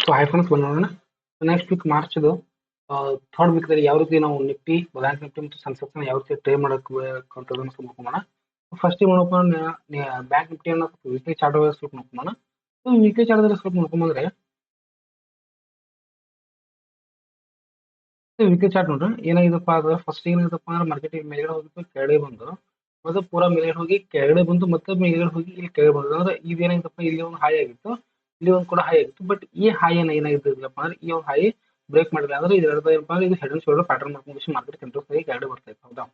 So hi friends ಬಂದೋಣ. Next week ಮಾರ್ಚ್ದು third ವೀಕ್ದಲ್ಲಿ ಯಾವ ರೀತಿ ನಾವು ನಿಫ್ಟಿ ಬ್ಯಾಂಕ್ ನಿಫ್ಟಿ ಮತ್ತು ಸೆನ್ಸೆಕ್ಸ್ನ ಯಾವ ರೀತಿ ಟ್ರೇಡ್ ಮಾಡೋಕ್ಕಂತದನ್ನು ಸ್ವಲ್ಪ ನೋಡೋಣ. ಫಸ್ಟ್ ಏನಪ್ಪ ಬ್ಯಾಂಕ್ ನಿಫ್ಟಿಯನ್ನು ಸ್ವಲ್ಪ ವೀಕ್ಲಿ ಚಾರ್ಟ್ ಸ್ವಲ್ಪ ನೋಡ್ಕೊಳ್ಳೋಣ. ಸೊ ವೀಕ್ಲಿ ಚಾರ್ಟ್ದಲ್ಲಿ ಸ್ವಲ್ಪ ನೋಡ್ಕೊಂಬಂದ್ರೆ ವೀಕ್ಲಿ ಚಾರ್ಟ್ ನೋಡ್ರಿ ಏನಾಗಿದಪ್ಪ ಅಂದ್ರೆ ಫಸ್ಟ್ ಏನಾಗಿದಪ್ಪ ಅಂದ್ರೆ ಮಾರ್ಕೆಟ್ ಮೇಲ್ಗಡೆ ಹೋಗಿತ್ತು ಕೆಳಗಡೆ ಬಂದು ಮತ್ತೆ ಪೂರಾ ಮೇಲ್ಗಡೆ ಹೋಗಿ ಕೆಳಗಡೆ ಬಂದು ಮತ್ತೆ ಮೇಲ್ಗಡೆ ಹೋಗಿ ಇಲ್ಲಿ ಕೆಳಗಡೆ ಬಂದು ಅಂದ್ರೆ ಇದೇನಾಗಿತ್ತಪ್ಪ ಇಲ್ಲಿ ಒಂದು ಹೈ ಆಗಿತ್ತು, ಇಲ್ಲಿ ಒಂದು ಕೂಡ ಹೈ ಆಗಿತ್ತು. ಬಟ್ ಈ ಹೈ ಏನಾಗಿದ್ದಪ್ಪ ಅಂದ್ರೆ ಈ ಒಂದು ಹೈ ಬ್ರೇಕ್ ಮಾಡಿಲ್ಲ ಅಂದ್ರೆ ಇದು ಏನಪ್ಪ ಅಂದ್ರೆ ಇದು ಹೆಡ್ ಅಂಡ್ ಶೋಲ್ಡರ್ ಪ್ಯಾಟರ್ನ್ ಮಾಡ್ಕೊಂಡು ಮಾರ್ಕೆಟ್ ಕಂಟ್ರೋಲ್ ಆಗಿ ಕೆಳಗಡೆ ಬರ್ತಾ ಇತ್ತು. ಹೌದಾ?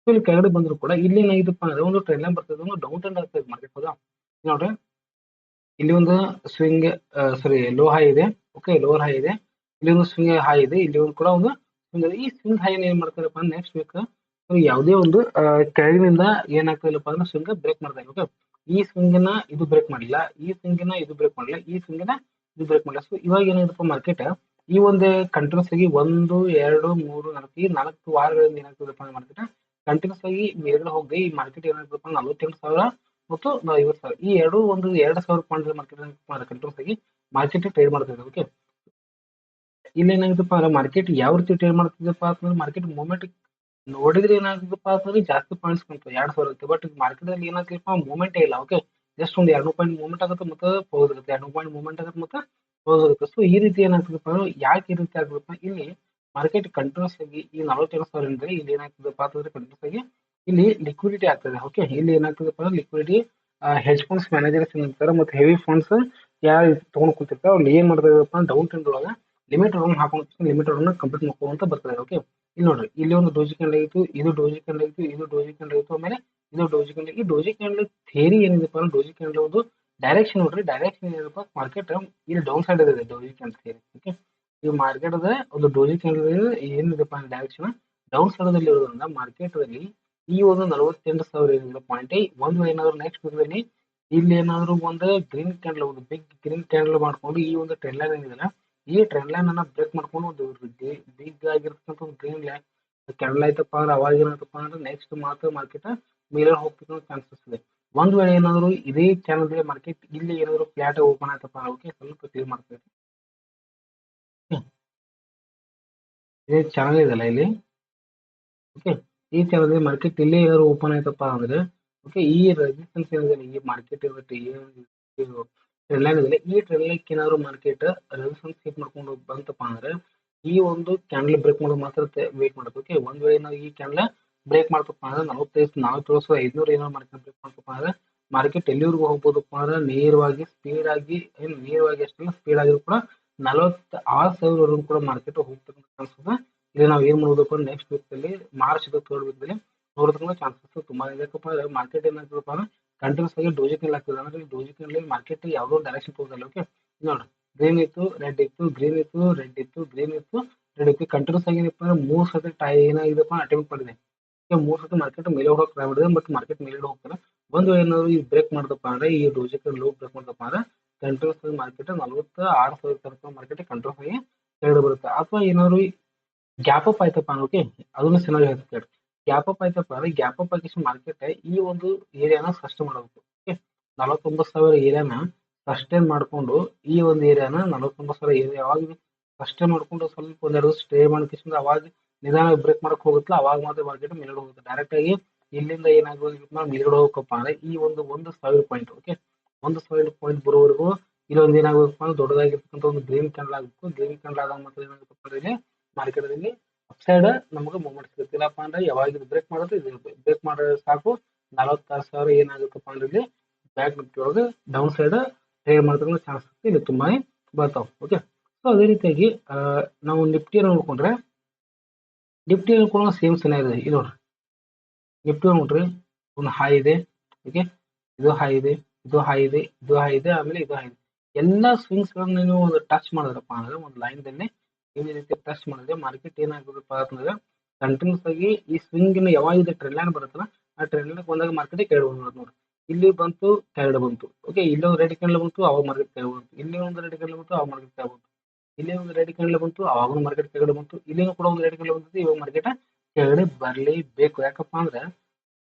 ಸೊ ಇಲ್ಲಿ ಕೆಳಗಡೆ ಬಂದ್ರು ಕೂಡ ಇಲ್ಲಿ ಏನಾಗಿದ್ದಪ್ಪ ಅಂದ್ರೆ ಒಂದು ಟ್ರೆಂಡ್ ಲೈನ್ ಬರ್ತದೆ, ಒಂದು ಡೌನ್ ಟ್ರೆಂಡ್ ಆಗ್ತದೆ ಮಾರ್ಕೆಟ್. ಹೌದಾ? ನೋಡ್ರಿ ಇಲ್ಲಿ ಒಂದು ಸ್ವಿಂಗ್ ಸಾರಿ ಲೋ ಹೈ ಇದೆ, ಓಕೆ ಲೋವರ್ ಹೈ ಇದೆ, ಇಲ್ಲಿ ಒಂದು ಸ್ವಿಂಗ್ ಹೈ ಇದೆ, ಇಲ್ಲಿ ಒಂದು ಕೂಡ ಒಂದು ಸ್ವಿಂಗ್ ಇದೆ. ಈ ಸ್ವಿಂಗ್ ಹೈ ಏನ್ ಮಾಡ್ತಾರಪ್ಪ ಅಂದ್ರೆ ನೆಕ್ಸ್ಟ್ ವೀಕ್ ಯಾವುದೇ ಒಂದು ಕೆಳಗಿನಿಂದ ಏನಾಗ್ತಿಲ್ಲಪ್ಪ ಅಂದ್ರೆ ಸ್ವಿಂಗ್ ಬ್ರೇಕ್ ಮಾಡ್ತಾ ಇದೆ. ಓಕೆ, ಈ ಸ್ವಿಂಗಿನ ಇದು ಬ್ರೇಕ್ ಮಾಡಿಲ್ಲ, ಈ ಸ್ವಿಂಗಿನ ಇದು ಬ್ರೇಕ್ ಮಾಡಿಲ್ಲ, ಈ ಸ್ವಿಂಗಿನ ಇದು ಬ್ರೇಕ್ ಮಾಡಿಲ್ಲ. ಸೊ ಇವಾಗ ಏನಾಗಿದೆಪ್ಪ ಮಾರ್ಕೆಟ್ ಈ ಒಂದು ಕಂಟಿನ್ಯೂಸ್ ಆಗಿ 1 2 3 4 ಈ 4 ವಾರಗಳಿಂದ ಏನಾಗ್ತದಪ್ಪ ಅಂದ್ರೆ ಮಾರ್ಕೆಟ್ ಕಂಟಿನ್ಯೂಸ್ ಆಗಿ ಮೇಲ್ಗಡೆ ಹೋಗಿ ಈ ಮಾರ್ಕೆಟ್ ಏನಾಗ್ತದಪ್ಪ 48,000 ಮತ್ತು 50,000 ಈ ಎರಡು 2,000 ಪಾಯಿಂಟ್ ಮಾರ್ಕೆಟ್ ಕಂಟ್ರೋಲ್ ಆಗಿ ಮಾರ್ಕೆಟ್ ಟ್ರೇಡ್ ಮಾಡ್ತಾ ಇದೆ. ಓಕೆ, ಇಲ್ಲಿ ಏನಾಗಿದಪ್ಪ ಅಂದ್ರೆ ಮಾರ್ಕೆಟ್ ಯಾವ ರೀತಿ ಟ್ರೇಡ್ ಮಾಡ್ತಿದ್ದಪ್ಪ ಅಂತಂದ್ರೆ ಮಾರ್ಕೆಟ್ ಮೂವ್ಮೆಂಟ್ ನೋಡಿದ್ರೆ ಏನಾಗಿದಪ್ಪ ಅಂತಂದ್ರೆ ಜಾಸ್ತಿ ಪಾಯಿಂಟ್ಸ್ ಬಂತು 2,000 ಇರುತ್ತೆ. ಬಟ್ ಮಾರ್ಕೆಟ್ ಅಲ್ಲಿ ಏನಾಗ್ತಿಪ್ಪ ಮೂವ್ಮೆಂಟೇ ಇಲ್ಲ. ಓಕೆ, ಜಸ್ಟ್ ಒಂದು 2 ಪಾಯಿಂಟ್ ಮೂವ್ಮೆಂಟ್ ಆಗುತ್ತೆ ಮತ್ತೆ ಹೋಗುತ್ತೆ, 2 ಪಾಯಿಂಟ್ ಮೂವ್ಮೆಂಟ್ ಆಗುತ್ತೆ ಮತ್ತೆ ಹೋಗುತ್ತೆ. ಸೊ ಈ ರೀತಿ ಏನಾಗ್ತದಪ್ಪ ಅಂದ್ರೆ ಯಾಕೆ ಈ ರೀತಿ ಆಗ್ಬೇಕಪ್ಪ ಇಲ್ಲಿ ಮಾರ್ಕೆಟ್ ಕಂಟಿನ್ಯೂಸ್ ಆಗಿ ಈ 47,000 ಇಂದ ಇಲ್ಲಿ ಏನಾಗ್ತದಪ್ಪ ಅಂತಂದ್ರೆ ಕಂಟಿನ್ಯೂಸ್ ಆಗಿ ಇಲ್ಲಿ ಲಿಕ್ವಿಡಿಟಿ ಆಗ್ತದೆ. ಓಕೆ, ಇಲ್ಲಿ ಏನಾಗ್ತದಪ್ಪ ಅಂದ್ರೆ ಲಿಕ್ವಿಡಿಟಿ ಹೆಡ್ಜ್ ಫಂಡ್ಸ್ ಮ್ಯಾನೇಜರ್ಸ್ ಏನಿರ್ತಾರೆ ಮತ್ತೆ ಹೆವಿ ಫಂಡ್ಸ್ ಯಾರು ತಗೊಂಡ್ ಕೂತಿರ್ತಾರೆ ಅವ್ರು ಏನ್ ಮಾಡ್ತಾರಪ್ಪ ಡೌನ್ ಟ್ರೆಂಡ್ ಒಳಗೆ ಲಿಮಿಟ್ ರನ್ ಹಾಕೊಂಡು ಲಿಮಿಟ್ ರನ್ ಕಂಪ್ಲೀಟ್ ಮಾಡ್ಕೊಂತ ಬರ್ತಾರೆ. ಓಕೆ, ಇಲ್ಲಿ ನೋಡ್ರಿ ಇಲ್ಲಿ ಒಂದು ಡೋಜಿ ಕ್ಯಾಂಡಲ್ ಆಗಿತ್ತು, ಇದು ಡೋಜಿ ಕ್ಯಾಂಡಲ್ ಆಗಿತ್ತು, ಇದು ಡೋಜಿ ಕ್ಯಾಂಡಲ್ ಆಗಿತ್ತು, ಆಮೇಲೆ ಇದು ಡೋಜಿ ಕ್ಯಾಂಡಲ್. ಈ ಡೋಜಿ ಕ್ಯಾಂಡಲ್ ಥಿಯರಿ ಏನಿದೆಪ್ಪ ಅಂದ್ರೆ ಡೋಜಿ ಕ್ಯಾಂಡಲ್ ಒಂದು ಡೈರೆಕ್ಷನ್ ನೋಡ್ರಿ, ಡೈರೆಕ್ಷನ್ ಏನಿದೆಪ್ಪ ಮಾರ್ಕೆಟ್ ಇಲ್ಲಿ ಡೌನ್ ಸೈಡ್ ಇದೆ ಡೋಜಿ ಕ್ಯಾಂಡಲ್ ಥಿಯರಿ. ಓಕೆ, ಈ ಮಾರ್ಕೆಟ್ ಅದ ಒಂದು ಡೋಜಿ ಕ್ಯಾಂಡಲ್ ಏನಿದೆಪ್ಪ ಡೈರೆಕ್ಷನ್ ಡೌನ್ ಸೈಡ್ ಅಲ್ಲಿ ಇರೋದ್ರಿಂದ ಮಾರ್ಕೆಟ್ ಅಲ್ಲಿ ಈ ಒಂದು 48,000 ಏನಿದೆ ಪಾಯಿಂಟ್ ಒಂದು ಏನಾದ್ರು ನೆಕ್ಸ್ಟ್ ವೀಕ್ದಲ್ಲಿ ಇಲ್ಲಿ ಏನಾದ್ರು ಒಂದು ಗ್ರೀನ್ ಕ್ಯಾಂಡಲ್ ಒಂದು ಬಿಗ್ ಗ್ರೀನ್ ಕ್ಯಾಂಡಲ್ ಮಾಡ್ಕೊಂಡು ಈ ಒಂದು ಟ್ರೆಂಡ್ ಲೈನ್ ಏನಿದೆ ಈ ಟ್ರೆಂಡ್ ಲೈನ್ ಅನ್ನ ಬ್ರೇಕ್ ಮಾಡ್ಕೊಂಡು ಒಂದು ಬಿಗ್ ಆಗಿರ್ತಕ್ಕಂಥ ಒಂದು ಗ್ರೀನ್ ಲೈನ್ ಕ್ಯಾಂಡಲ್ ಆಯ್ತಪ್ಪ ಅಂದ್ರೆ ಅವಾಗ ಏನಾಯ್ತಪ್ಪ ಅಂದ್ರೆ ನೆಕ್ಸ್ಟ್ ಮಾತ್ರ ಮಾರ್ಕೆಟ್ ಮೇಲೆ ಹೋಗ್ತಕ್ಕಂಥ ಚಾನ್ಸಸ್ ಇದೆ. ಒಂದ್ ವೇಳೆ ಏನಾದ್ರು ಇದೇ ಚಾನಲ್ ಮಾರ್ಕೆಟ್ ಇಲ್ಲಿ ಏನಾದ್ರು ಫ್ಲಾಟ್ ಓಪನ್ ಆಯ್ತಪ್ಪ ಓಕೆ ಸ್ವಲ್ಪ ಕ್ಲಿಯರ್ ಮಾಡ್ತೇವೆ. ಇದೇ ಚಾನಲ್ ಇದೆಲ್ಲ ಇಲ್ಲಿ, ಓಕೆ ಈ ಚಾನಲ್ ಮಾರ್ಕೆಟ್ ಇಲ್ಲಿ ಏನಾದ್ರು ಓಪನ್ ಆಯ್ತಪ್ಪ ಅಂದ್ರೆ ಓಕೆ ಈ ರೆಸಿಸ್ಟೆನ್ಸ್ ಏನಿದೆ ಈ ಮಾರ್ಕೆಟ್ ಇರುತ್ತೆ ಟ್ರೆಂಡ್ ಲೈನ್ ಇದೆ, ಈ ಟ್ರೆಂಡ್ ಲೈನ್ ಏನಾದ್ರು ಮಾರ್ಕೆಟ್ ರೆಸಿಸ್ಟೆನ್ಸ್ ಹಿಟ್ ಮಾಡ್ಕೊಂಡು ಬಂತಪ್ಪ ಅಂದ್ರೆ ಈ ಒಂದು ಕ್ಯಾಂಡಲ್ ಬ್ರೇಕ್ ಮಾಡೋದು ಮಾತ್ರ ವೇಟ್ ಮಾಡುತ್ತೆ. ಓಕೆ, ಒಂದ್ ವೇಳೆ ನಾವು ಈ ಕ್ಯಾಂಡಲ್ ಬ್ರೇಕ್ ಮಾಡ್ತಪ್ಪ ಅಂದ್ರೆ 45,500 ಏನಾದ್ರು ಮಾರ್ಕೆಟ್ ಬ್ರೇಕ್ ಮಾಡ್ತಪ್ಪ ಅಂದ್ರೆ ಮಾರ್ಕೆಟ್ ಎಲ್ಲಿವರೆಗೂ ಹೋಗ್ಬೋದಪ್ಪ ಅಂದ್ರೆ ನೇರವಾಗಿ ಸ್ಪೀಡ್ ಆಗಿ ನೇರವಾಗಿ ಅಷ್ಟೆಲ್ಲ ಸ್ಪೀಡ್ ಆಗಿದ್ರು ಕೂಡ 46,000 ಕೂಡ ಮಾರ್ಕೆಟ್ ಹೋಗ್ತಕ್ಕಂಥ ಚಾನ್ಸಸ್ ಇಲ್ಲಿ ನಾವು ಏನ್ ಮಾಡ್ಬೋದಪ್ಪ ನೆಕ್ಸ್ಟ್ ವೀಕ್ ಅಲ್ಲಿ ಮಾರ್ಚ್ ಥರ್ಡ್ ವೀಕ್ ಅಲ್ಲಿ ನೋಡೋದಕ್ಕೆ ಚಾನ್ಸಸ್ ತುಂಬಾ ಇದೆ. ಯಾಕಪ್ಪ ಅಂದ್ರೆ ಮಾರ್ಕೆಟ್ ಏನಾಗ್ತದಪ್ಪ ಅಂದ್ರೆ ಕಂಟಿನ್ಯೂಸ್ ಆಗಿ ಡೋಜಿ ಕ್ಯಾಂಡಲ್ ಆಗ್ತದೆ ಅಂದ್ರೆ ಡೋಜಿ ಕ್ಯಾಂಡಲ್ ಮಾರ್ಕೆಟ್ ಯಾವುದೋ ಡೈರೆಕ್ಷನ್ ತೋರಿಸಲ್ಲ. ಓಕೆ, ನೋಡ್ರಿ ಗ್ರೀನ್ ಇತ್ತು, ರೆಡ್ ಇತ್ತು, ಗ್ರೀನ್ ಇತ್ತು, ರೆಡ್ ಇತ್ತು, ಗ್ರೀನ್ ಇತ್ತು, ರೆಡ್ ಇತ್ತು, ಕಂಟಿನ್ಯೂಸ್ ಆಗಿ ಏನಪ್ಪ ಅಂದ್ರೆ 3 ಸತಿ ಏನಾಗಿದೆಪ್ಪ ಅಟೆಂಪ್ಟ್ ಮಾಡಿದೆ. 3 ಸತಿ ಮಾರ್ಕೆಟ್ ಮೇಲೆ ಹೋಗಕ್ಕೆ ಟ್ರೈ ಮಾಡಿದೆ ಬಟ್ ಮಾರ್ಕೆಟ್ ಮೇಲೆ ಹೋಗ್ತಾರೆ. ಒಂದು ಏನಾದ್ರು ಈ ಬ್ರೇಕ್ ಮಾಡ್ದಪ್ಪ ಅಂದ್ರೆ ಈ ಡೋಜಿ ಕ್ಯಾಂಡಲ್ ಲೋ ಬ್ರೇಕ್ ಮಾಡ್ದಪ್ಪ ಅಂದ್ರೆ ಕಂಟಿನ್ಯೂಸ್ ಆಗಿ ಮಾರ್ಕೆಟ್ 46,000 ತನಕ ಮಾರ್ಕೆಟ್ ಕಂಟ್ರೋಲ್ ಆಗಿ ಕೆಳಗಡೆ ಬರುತ್ತೆ. ಅಥವಾ ಏನಾದ್ರು ಗ್ಯಾಪ್ ಅಪ್ ಆಯ್ತಪ್ಪ ಅಂದ್ರೆ ಓಕೆ ಅದನ್ನು ಚೆನ್ನಾಗಿ ಹೇಳ್ತಾರೆ. ಗ್ಯಾಪ್ ಅಪ್ ಆಯ್ತಪ್ಪ ಅಂದ್ರೆ ಗ್ಯಾಪ್ ಅಪ್ ಆಗಿ ಮಾರ್ಕೆಟ್ ಈ ಒಂದು ಏರಿಯಾನ ಸಸ್ಟೈನ್ ಮಾಡಬೇಕು. ಓಕೆ, 49,000 ಏರಿಯಾನ ಸಸ್ಟೈನ್ ಮಾಡ್ಕೊಂಡು ಈ ಒಂದು ಏರಿಯಾನ 49,000 ಏರಿಯಾ ಯಾವಾಗ ಸಸ್ಟೈನ್ ಮಾಡ್ಕೊಂಡು ಸ್ವಲ್ಪ ಒಂದೆರಡು ಸ್ಟೇ ಮಾಡ್ಕೊಂಡು ಅವಾಗ ನಿಧಾನ ಬ್ರೇಕ್ ಮಾಡಕ್ ಹೋಗುತ್ತಲ್ಲ ಅವಾಗ ಮಾತ್ರ ಮಾರ್ಕೆಟ್ ಮೇಲ್ಗಡೆ ಹೋಗುತ್ತೆ. ಡೈರೆಕ್ಟ್ ಆಗಿ ಇಲ್ಲಿಂದ ಏನಾಗೋದು ಮೇಲ್ಗಡೆ ಹೋಗಬೇಕಪ್ಪ ಅಂದ್ರೆ ಈ ಒಂದು 1,000 ಪಾಯಿಂಟ್ ಓಕೆ 1,000 ಪಾಯಿಂಟ್ ಬರೋವರೆಗೂ ಇಲ್ಲೊಂದು ಏನಾಗಬೇಕಪ್ಪ ಅಂದ್ರೆ ದೊಡ್ಡದಾಗಿರ್ತಕ್ಕಂಥ ಒಂದು ಗ್ರೀನ್ ಕ್ಯಾಂಡಲ್ ಆಗಬೇಕು. ಗ್ರೀನ್ ಕ್ಯಾಂಡಲ್ ಆದಾಗ ಮಾತ್ರ ಏನಾಗಬೇಕಪ್ಪ ಅಂದ್ರೆ ಮಾರ್ಕೆಟ್ ಅಲ್ಲಿ ಅಪ್ಸೈಡ್ ನಮಗೆ ಮೂವ್ಮೆಂಟ್ ಸಿಗುತ್ತೆ. ಇಲ್ಲಪ್ಪ ಅಂದ್ರೆ ಯಾವಾಗ ಇದು ಬ್ರೇಕ್ ಮಾಡುತ್ತೆ ಇದು ಬ್ರೇಕ್ ಮಾಡಿದ್ರೆ ಸಾಕು 46,000 ಏನಾಗುತ್ತಪ್ಪ ಅಂದ್ರೆ ಇಲ್ಲಿ ಬ್ಯಾಕ್ ನಿಫ್ಟಿ ಒಳಗೆ ಡೌನ್ ಸೈಡ್ ಟ್ರೇಡ್ ಮಾಡ್ತಕ್ಕಂಥ ಚಾನ್ಸಸ್ ಇಲ್ಲಿ ತುಂಬಾ ಬರ್ತಾವೆ. ಓಕೆ, ಸೊ ಅದೇ ರೀತಿಯಾಗಿ ನಾವು ನಿಫ್ಟಿಯನ್ನು ನೋಡ್ಕೊಂಡ್ರೆ ನಿಫ್ಟಿಯಲ್ಲಿ ಕೂಡ ಸೇಮ್ ಸಿನಾರಿಯೋ ಇದೆ. ಇದು ನೋಡ್ರಿ ನಿಫ್ಟಿ ನೋಡ್ರಿ ಒಂದು ಹೈ ಇದೆ, ಓಕೆ ಇದು ಹೈ ಇದೆ, ಇದು ಹೈ ಇದೆ, ಇದು ಹೈ ಇದೆ, ಆಮೇಲೆ ಇದು ಹೈ ಇದೆ. ಎಲ್ಲಾ ಸ್ವಿಂಗ್ಸ್ ಗಳನ್ನ ನೀವು ಒಂದು ಟಚ್ ಮಾಡಿದ್ರಪ್ಪ ಅಂದ್ರೆ ಒಂದು ಲೈನ್ ದಲ್ಲಿ ಈ ರೀತಿ ಟಚ್ ಮಾಡಿದ್ರೆ ಮಾರ್ಕೆಟ್ ಏನಾಗುತ್ತಪ್ಪ ಅಂತಂದ್ರೆ ಕಂಟಿನ್ಯೂಸ್ ಆಗಿ ಈ ಸ್ವಿಂಗ್ ಯಾವಾಗ ಇದೆ ಟ್ರೆಂಡ್ ಲೈನ್ ಬರುತ್ತಲ್ಲ ಆ ಟ್ರೆಂಡ್ ಲೈನ್ ಬಂದಾಗ ಮಾರ್ಕೆಟ್ ಕೆಳಗಡೆ ಬಂದ್ಬಿಡುತ್ತೆ ನೋಡ್ರಿ. ಇಲ್ಲಿ ಬಂತು ಕೆಳಗಡೆ ಬಂತು, ಓಕೆ ಇಲ್ಲಿ ಒಂದು ರೆಡ್ ಕ್ಯಾಂಡಲ್ ಬಂತು ಅವಾಗ ಮಾರ್ಕೆಟ್ ಕೆಳಗಡೆ ಬಂತು, ಇಲ್ಲಿ ಒಂದು ರೆಡ್ ಕ್ಯಾಂಡಲ್ ಬಂತು ಅವಾಗ ಮಾರ್ಕೆಟ್ ಕೆಳಗಡೆ ಬಂತು, ಇಲ್ಲಿ ಒಂದು ರೆಡ್ ಕ್ಯಾಂಡಲ್ ಬಂತು ಅವಾಗ ಮಾರ್ಕೆಟ್ ಕೆಳಗಡೆ ಬಂತು, ಇಲ್ಲಿನೂ ಕೂಡ ಒಂದು ರೆಡ್ ಕ್ಯಾಂಡಲ್ ಬಂತು ಇವಾಗ ಮಾರ್ಕೆಟ್ ಕೆಳಗಡೆ ಬರಲೇಬೇಕು. ಯಾಕಪ್ಪ ಅಂದ್ರೆ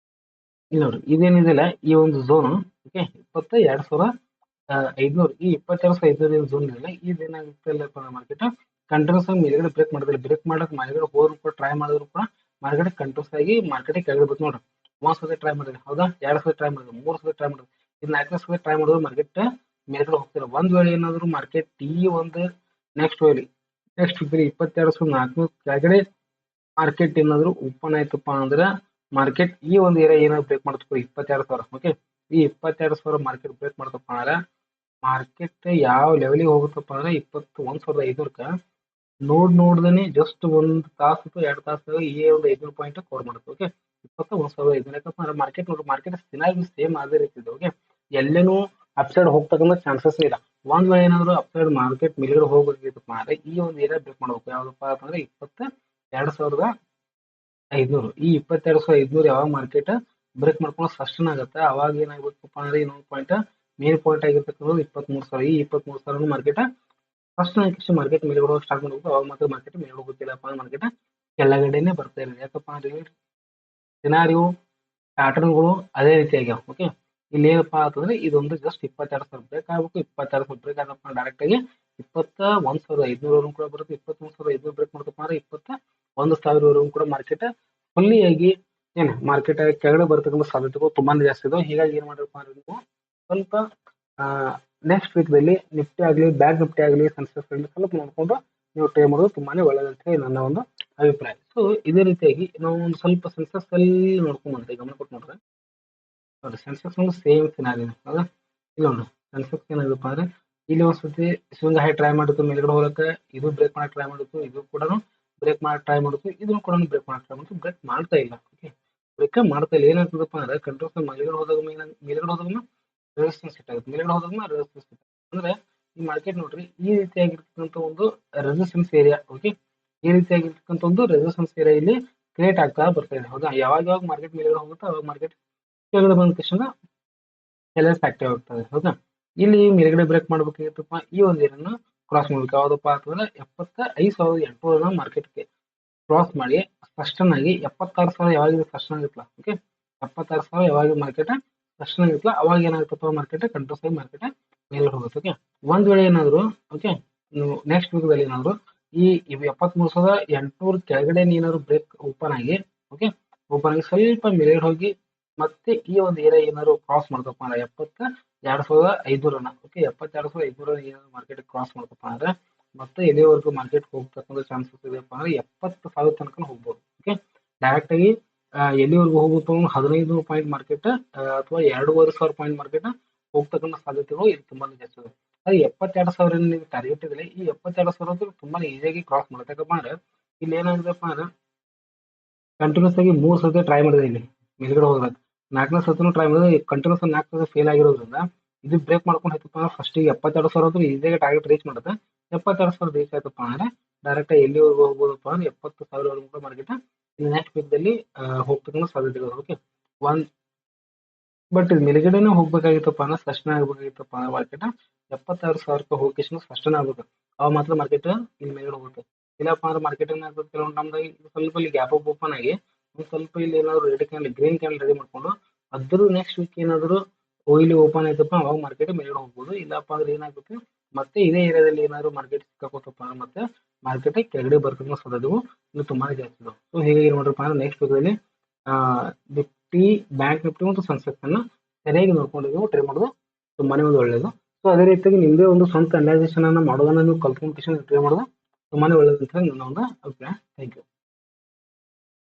ಇಲ್ಲಿ ನೋಡ್ರಿ ಇದೇನಿದೆಲ್ಲ ಈ ಒಂದು ಝೋನ್ ಓಕೆ 20,200 500 ಈ 22,500 ಝೋನ್ ಇಲ್ಲ ಇದೇನಾಗುತ್ತೆ ಇಲ್ಲಪ್ಪ ಮಾರ್ಕೆಟ್ ಕಂಟಿನ್ಯೂಸ್ ಆಗಿ ಮೇಲ್ಗಡೆ ಬ್ರೇಕ್ ಮಾಡೋದಿಲ್ಲ ಬ್ರೇಕ್ ಮಾಡಕ್ ಮೇಲ್ಗಡೆ ಹೋದ್ರು ಕೂಡ ಟ್ರೈ ಮಾಡಿದ್ರು ಕೂಡ ಮಾರ್ಕೆಟ್ ಕಂಟಿನ್ಯೂಸ್ ಆಗಿ ಮಾರ್ಕೆಟ್ ಕೆಳಗಡೆ ಬರ್ತು ನೋಡ್ರಿ ಒಂದ್ ಸತಿ ಟ್ರೈ ಮಾಡಿದ್ರಿ ಹೌದಾ 2 ಸತಿ ಟ್ರೈ ಮಾಡಿದ್ರಿ 3 ಸತಿ ಟ್ರೈ ಮಾಡಿದ್ರಿ ಇದು 4ನೇ ಸತಿ ಟ್ರೈ ಮಾಡಿದ್ರು ಮಾರ್ಕೆಟ್ ಮೇಲ್ಗಡೆ ಹೋಗ್ತಿಲ್ಲ ಒಂದ್ ವೇಳೆ ಏನಾದ್ರು ಮಾರ್ಕೆಟ್ ಈ ಒಂದು ನೆಕ್ಸ್ಟ್ ವೇಳೆ ನೆಕ್ಸ್ಟ್ 22,400 ಕೆಳಗಡೆ ಮಾರ್ಕೆಟ್ ಏನಾದ್ರು ಓಪನ್ ಆಯ್ತಪ್ಪ ಅಂದ್ರೆ ಮಾರ್ಕೆಟ್ ಈ ಒಂದು ಏರಿಯಾ ಏನಾದ್ರು ಬ್ರೇಕ್ ಮಾಡ್ತಪ್ಪ 22,000 ಓಕೆ ಈ 22,000 ಮಾರ್ಕೆಟ್ ಬ್ರೇಕ್ ಮಾಡ್ತಪ್ಪ ಅಂದ್ರೆ ಮಾರ್ಕೆಟ್ ಯಾವ ಲೆವೆಲಿಗೆ ಹೋಗುತ್ತಪ್ಪ ಅಂದ್ರೆ 21,500ಕ್ಕ ನೋಡ್ದೇನೆ ಜಸ್ಟ್ ಒಂದ್ ತಾಸು ಅಥವಾ 2 ತಾಸು ಈ ಒಂದು 500 ಪಾಯಿಂಟ್ ಕವರ್ ಮಾಡುತ್ತೆ ಓಕೆ 21,500 ಯಾಕಪ್ಪ ಅಂದ್ರೆ ಮಾರ್ಕೆಟ್ ನೋಡ್ರಿ ಮಾರ್ಕೆಟ್ ದಿನಾಗ್ಲೂ ಸೇಮ್ ಅದೇ ರೀತಿ ಇದೆ ಓಕೆ ಎಲ್ಲೇನು ಅಪ್ಸೈಡ್ ಹೋಗ್ತಕ್ಕಂಥ ಚಾನ್ಸಸ್ ಇಲ್ಲ ಒಂದ್ ವೇಳೆ ಏನಾದ್ರು ಅಪ್ಸೈಡ್ ಮಾರ್ಕೆಟ್ ಮೇಲ್ಗಡೆ ಹೋಗ್ಬೇಕಿತ್ತಪ್ಪ ಅಂದ್ರೆ ಈ ಒಂದು ಏರಿಯಾ ಬ್ರೇಕ್ ಮಾಡ್ಬೇಕು ಯಾವ್ದಪ್ಪ ಅಂತಂದ್ರೆ 22,500 ಈ 22,500 ಯಾವಾಗ ಮಾರ್ಕೆಟ್ ಬ್ರೇಕ್ ಮಾಡ್ಕೊಂಡು ಸಸ್ಟನ್ ಆಗುತ್ತೆ ಅವಾಗ ಏನಾಗ್ಬೇಕಪ್ಪ ಅಂದ್ರೆ ಇನ್ನೊಂದು ಪಾಯಿಂಟ್ ಮೇನ್ ಪಾಯಿಂಟ್ ಆಗಿರ್ತಕ್ಕಂಥದ್ದು 23,000 ಈ 23,000 ಮಾರ್ಕೆಟ್ ಫಸ್ಟ್ ನೆಕ್ಸ್ಟ್ ಮಾರ್ಕೆಟ್ ಮೇಲೆ ಹೋಗಿ ಸ್ಟಾರ್ಟ್ ಮಾಡಬೇಕು ಅವಾಗ ಮಾತ್ರ ಮಾರ್ಕೆಟ್ ಮೇಲೆ ಹೋಗುತ್ತಿಲ್ಲಪ್ಪ ಮಾರ್ಕೆಟ್ ಕೆಳಗಡೆನೆ ಬರ್ತಾ ಇರೋದು ಯಾಕಪ್ಪ ಅಂದ್ರೆ ಸಿನಾರಿಯೋ ಪ್ಯಾಟರ್ನ್ಗಳು ಅದೇ ರೀತಿ ಆಗ್ಯಾವ ಓಕೆ ಇಲ್ಲಿ ಏನಪ್ಪಾ ಅಂತಂದ್ರೆ ಇದೊಂದು ಜಸ್ಟ್ 22,000 ಬ್ರೇಕ್ ಆಗ್ಬೇಕು 22,000 ಬ್ರೇಕ್ ಆಗಪ್ಪ ಡೈರೆಕ್ಟ್ ಆಗಿ 21,500 ಕೂಡ ಬರುತ್ತೆ 23,500 ಬ್ರೇಕ್ ಮಾಡ್ತಪ್ಪ ಅಂದ್ರೆ 21,000 ಕೂಡ ಮಾರ್ಕೆಟ್ ಫುಲ್ಲಿ ಆಗಿ ಏನು ಮಾರ್ಕೆಟ್ ಕೆಳಗಡೆ ಬರ್ತಕ್ಕಂಥ ಸಾಧ್ಯತೆಗಳು ತುಂಬಾನೇ ಜಾಸ್ತಿ ಇದಾವೆ ಹೀಗಾಗಿ ಏನ್ ಮಾಡಿರಪ್ಪ ಅಂದ್ರೆ ನೀವು ಸ್ವಲ್ಪ ನೆಕ್ಸ್ಟ್ ವೀಕ್ದಲ್ಲಿ ನಿಫ್ಟಿ ಆಗಲಿ ಬ್ಯಾಂಕ್ ನಿಫ್ಟಿ ಆಗಲಿ ಸೆನ್ಸೆಕ್ಸ್ ಸ್ವಲ್ಪ ನೋಡ್ಕೊಂಡು ನೀವು ಟ್ರೈ ಮಾಡೋದು ತುಂಬಾನೇ ಒಳ್ಳೆಯದಂತ ಹೇಳಿ ನನ್ನ ಒಂದು ಅಭಿಪ್ರಾಯ ಸೊ ಇದೇ ರೀತಿಯಾಗಿ ನಾವು ಒಂದು ಸ್ವಲ್ಪ ಸೆನ್ಸೆಕ್ಸ್ ಅಲ್ಲಿ ನೋಡ್ಕೊಂಡ್ ಗಮನ ಕೊಟ್ಟು ನೋಡ್ರೆ ನೋಡಿ ಸೆನ್ಸೆಕ್ಸ್ ಒಂದು ಸೇಮ್ ಸಿನಾರಿ ಹೌದಾ ಇಲ್ಲ ನೋಡಿ ಸೆನ್ಸೆಕ್ಸ್ ಏನಾಗಪ್ಪ ಅಂದ್ರೆ ಇಲ್ಲಿ ಒಂದ್ಸತಿ ಸ್ವಿಂಗ್ ಹೈ ಟ್ರೈ ಮಾಡುತ್ತೆ ಮೇಲ್ಗಡೆ ಹೋಗಕ್ಕೆ ಇದು ಬ್ರೇಕ್ ಮಾಡಿ ಟ್ರೈ ಮಾಡುತ್ತೆ ಇದು ಕೂಡ ಬ್ರೇಕ್ ಮಾಡಿ ಟ್ರೈ ಮಾಡುತ್ತೆ ಇದನ್ನು ಕೂಡ ಬ್ರೇಕ್ ಮಾಡಿ ಟ್ರೈ ಮಾಡುತ್ತೆ ಬ್ರೇಕ್ ಮಾಡ್ತಾ ಇಲ್ಲ ಓಕೆ ಬ್ರೇಕ್ ಮಾಡ್ತಾ ಇಲ್ಲ ಏನಾಗ್ತದಪ್ಪ ಅಂದ್ರೆ ಕಂಟ್ರೋಲ್ಸ್ ಮೇಲ್ಗಡೆ ಹೋದಾಗ ಮೇಲ್ಗಡೆ ಹೋದಾಗ ರೆಸಿಸ್ಟೆನ್ಸ್ ಸೆಟ್ ಆಗುತ್ತೆ ಮೇಲ್ಗಡೆ ಹೋದಾಗ ರೆಸಿಸ್ಟೆನ್ಸ್ ಸೆಟ್ ಅಂದ್ರೆ ಈ ಮಾರ್ಕೆಟ್ ನೋಡ್ರಿ ಈ ರೀತಿಯಾಗಿರ್ತಕ್ಕಂಥ ಒಂದು ರೆಸಿಸ್ಟೆನ್ಸ್ ಏರಿಯಾ ಓಕೆ ಈ ರೀತಿಯಾಗಿರ್ತಕ್ಕಂಥ ಒಂದು ರೆಸಿಸ್ಟೆನ್ಸ್ ಏರಿಯಾ ಇಲ್ಲಿ ಕ್ರಿಯೇಟ್ ಆಗ್ತಾ ಬರ್ತಾ ಇದೆ ಹೌದಾ ಯಾವಾಗ ಮಾರ್ಕೆಟ್ ಮೇಲ್ಗಡೆ ಹೋಗುತ್ತೋ ಅವಾಗ ಮಾರ್ಕೆಟ್ ಕೆಳಗಡೆ ಬಂದ ತಕ್ಷಣ ಸೆಲ್ಲರ್ಸ್ ಆಕ್ಟಿವ್ ಆಗ್ತದೆ ಹೌದಾ ಇಲ್ಲಿ ಮೇಲ್ಗಡೆ ಬ್ರೇಕ್ ಮಾಡ್ಬೇಕಾಗಿತ್ತಪ್ಪ ಈ ಒಂದು ಏರನ್ನು ಕ್ರಾಸ್ ಮಾಡ್ಬೇಕು ಯಾವ್ದಪ್ಪ ಅಂತಂದ್ರೆ 75,800 ಮಾರ್ಕೆಟ್ಗೆ ಕ್ರಾಸ್ ಮಾಡಿ ಸಸ್ಟನ್ ಆಗಿ 76,000 ಯಾವಾಗ ಸಸ್ಟನ್ ಆಗಿತ್ತಲ್ಲ ಓಕೆ 76,000 ಯಾವಾಗ ಮಾರ್ಕೆಟ್ ಸಸ್ಟನ್ ಆಗಿತ್ತಲ್ಲ ಅವಾಗ ಏನಾಗುತ್ತಪ್ಪ ಮಾರ್ಕೆಟ್ ಕಂಟ್ರೋಸ್ ಆಗಿ ಮಾರ್ಕೆಟ್ ಮೇಲೆ ಹೋಗುತ್ತೆ ಓಕೆ ಒಂದ್ ವೇಳೆ ಏನಾದ್ರು ಓಕೆ ನೆಕ್ಸ್ಟ್ ವೀಕ್ದಲ್ಲಿ ಏನಾದ್ರು ಈ 73,800 ಕೆಳಗಡೆ ಏನಾದ್ರು ಬ್ರೇಕ್ ಓಪನ್ ಆಗಿ ಓಕೆ ಓಪನ್ ಆಗಿ ಸ್ವಲ್ಪ ಮೇಲ್ಗಡೆ ಹೋಗಿ ಮತ್ತೆ ಈ ಒಂದು ಏರಿಯಾ ಏನಾದ್ರು ಕ್ರಾಸ್ ಮಾಡ್ತಪ್ಪ ಅಂದ್ರೆ 72,500 ಓಕೆ 72,500 ಏನಾದ್ರು ಮಾರ್ಕೆಟ್ ಕ್ರಾಸ್ ಮಾಡ್ತಪ್ಪ ಅಂದ್ರೆ ಮತ್ತೆ ಎಲ್ಲಿವರೆಗೂ ಮಾರ್ಕೆಟ್ ಹೋಗ್ತಕ್ಕಂಥ ಚಾನ್ಸಸ್ ಇದೆಯಪ್ಪ ಅಂದ್ರೆ 70,000 ತನಕ ಹೋಗ್ಬೋದು ಓಕೆ ಡೈರೆಕ್ಟ್ ಆಗಿ ಎಲ್ಲಿವರೆಗೂ ಹೋಗುತ್ತೋ 15 ಪಾಯಿಂಟ್ ಮಾರ್ಕೆಟ್ ಅಥವಾ 2,500 ಪಾಯಿಂಟ್ ಮಾರ್ಕೆಟ್ ಹೋಗ್ತಕ್ಕಂಥ ಸಾಧ್ಯತೆಗಳು ಇದು ತುಂಬಾನೇ ಜಾಸ್ತಿ ಇದೆ ಅದು 72,000 ನೀವು ಟಾರ್ಗೆಟ್ ಇದ್ರೆ ಈ 72,000 ತುಂಬಾನೇ ಈಸಿಯಾಗಿ ಕ್ರಾಸ್ ಮಾಡುತ್ತೆ ಯಾಕಪ್ಪ ಅಂದ್ರೆ ಇಲ್ಲಿ ಏನಾಗಿದೆಪ್ಪ ಅಂದ್ರೆ ಕಂಟಿನ್ಯೂಸ್ ಆಗಿ 3 ಸತಿ ಟ್ರೈ ಮಾಡಿದೆ ಇಲ್ಲಿ ಮೇಲ್ಗಡೆ ಹೋಗ್ಬೇಕು 4ನೇ ಸತಿನೂ ಟ್ರೈ ಮಾಡಿದ್ರೆ ಕಂಟಿನ್ಯೂಸ್ 4 ಸತಿ ಫೇಲ್ ಆಗಿರೋದ್ರಿಂದ ಇದು ಬ್ರೇಕ್ ಮಾಡ್ಕೊಂಡು ಹೋಯ್ತಪ್ಪ ಅಂದ್ರೆ ಫಸ್ಟಿಗೆ 72,000 ಈಸಿಯಾಗಿ ಟಾರ್ಗೆಟ್ ರೀಚ್ ಮಾಡುತ್ತೆ 72,000 ರೀಚ್ ಆಯ್ತಪ್ಪ ಅಂದ್ರೆ ಡೈರೆಕ್ಟ್ ಎಲ್ಲಿವರೆಗೂ ಹೋಗ್ಬೋದಪ್ಪ ಅಂದ್ರೆ 70,000 ಮಾರ್ಕೆಟ್ ಇಲ್ಲಿ ನೆಕ್ಸ್ಟ್ ವೀಕ್ದಲ್ಲಿ ಹೋಗ್ತಕ್ಕಂಥ ಸಾಧ್ಯತೆಗಳು ಓಕೆ ಒಂದ್ ಬಟ್ ಇದು ಮೇಲ್ಗಡೆನೇ ಹೋಗ್ಬೇಕಾಗಿತ್ತಪ್ಪ ಅಂದ್ರೆ ಸಸ್ಟನ್ ಆಗ್ಬೇಕಾಗಿತ್ತಪ್ಪ ಅಂದ್ರೆ ಮಾರ್ಕೆಟ್ 76,000 ಹೋಗಿ ಸಸ್ಟನ್ ಆಗ್ಬೇಕು ಅವಾಗ ಮಾತ್ರ ಮಾರ್ಕೆಟ್ ಇಲ್ಲಿ ಮೇಲ್ಗಡೆ ಹೋಗುತ್ತೆ ಇಲ್ಲಪ್ಪ ಅಂದ್ರೆ ಮಾರ್ಕೆಟ್ ಏನಾಗ್ತದೆ ಕೆಲವೊಂದು ಟೈಮ್ದಾಗ ಸ್ವಲ್ಪ ಇಲ್ಲಿ ಗ್ಯಾಪ್ ಅಪ್ ಓಪನ್ ಆಗಿ ಒಂದ್ ಸ್ವಲ್ಪ ಇಲ್ಲಿ ಏನಾದ್ರು red candle green candle ready ಮಾಡ್ಕೊಂಡು ಅದ್ರ ನೆಕ್ಸ್ಟ್ ವೀಕ್ ಏನಾದ್ರು ಇಲ್ಲಿ ಓಪನ್ ಆಯ್ತಪ್ಪ ಅವಾಗ ಮಾರ್ಕೆಟ್ ಮೇಲ್ಗಡೆ ಹೋಗ್ಬೋದು ಇಲ್ಲಪ್ಪ ಅಂದ್ರೆ ಏನಾಗುತ್ತೆ ಮತ್ತೆ ಇದೇ ಏರಿಯಾದಲ್ಲಿ ಏನಾದ್ರು ಮಾರ್ಕೆಟ್ ಸಿಕ್ಕಾಕೋತಪ್ಪ ಅಂದ್ರೆ ಮತ್ತೆ ಮಾರ್ಕೆಟ್ ಕೆಳಗಡೆ ಬರ್ತಕ್ಕಂಥ ಸಾಧ್ಯತೆಗಳು ಇನ್ನು ತುಂಬಾನೇ ಜಾಸ್ತಿ ಇದಾವೆ ಸೊ ಹೀಗಾಗಿ ನೋಡ್ರಪ್ಪ ಅಂದ್ರೆ ನೆಕ್ಸ್ಟ್ ವೀಕ್ದಲ್ಲಿ ನಿಫ್ಟಿ ಬ್ಯಾಂಕ್ ನಿಫ್ಟಿ ಮತ್ತು ಸೆನ್ಸೆಕ್ಸ್ ಅನ್ನ ಸರಿಯಾಗಿ ನೋಡ್ಕೊಂಡು ನೀವು ಟ್ರೈ ಮಾಡೋದು ತುಂಬಾನೇ ಒಂದು ಒಳ್ಳೇದು ಸೊ ಅದೇ ರೀತಿಯಾಗಿ ನಿಮ್ದೇ ಒಂದು ಸ್ವಂತ ಅನಲೈಸೇಷನ್ ಅನ್ನ ಮಾಡೋದನ್ನ ನೀವು ಕಲ್ತ್ಕೊಂಡು ಟ್ರೈ ಮಾಡೋದು ತುಂಬಾನೇ ಒಳ್ಳೇದು ಅಂತ ನನ್ನ ಒಂದು ಅಭಿಪ್ರಾಯ ಥ್ಯಾಂಕ್ ಯು